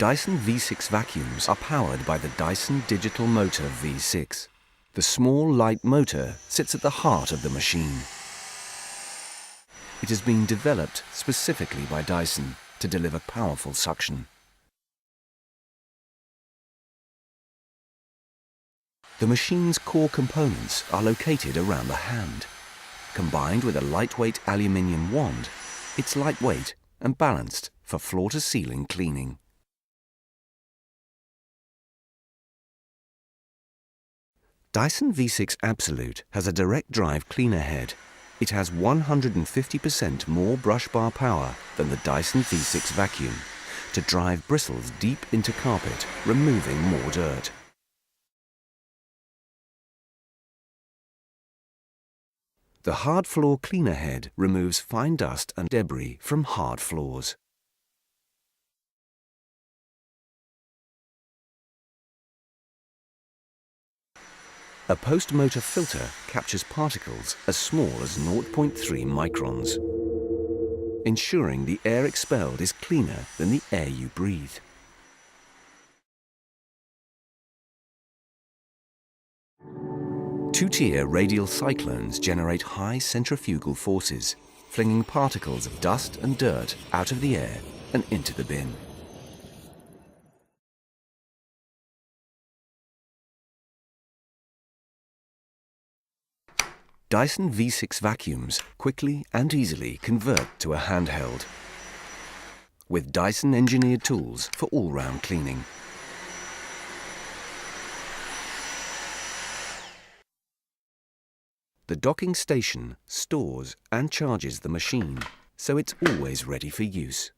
Dyson V6 vacuums are powered by the Dyson Digital Motor V6. The small, light motor sits at the heart of the machine. It has been developed specifically by Dyson to deliver powerful suction. The machine's core components are located around the hand. Combined with a lightweight aluminium wand, it's lightweight and balanced for floor-to-ceiling cleaning. Dyson V6 Absolute has a direct drive cleaner head. It has 150% more brush bar power than the Dyson V6 vacuum to drive bristles deep into carpet, removing more dirt. The hard floor cleaner head removes fine dust and debris from hard floors. A post-motor filter captures particles as small as 0.3 microns, ensuring the air expelled is cleaner than the air you breathe. Two-tier radial cyclones generate high centrifugal forces, flinging particles of dust and dirt out of the air and into the bin. Dyson V6 vacuums quickly and easily convert to a handheld, with Dyson engineered tools for all-round cleaning. The docking station stores and charges the machine, so it's always ready for use.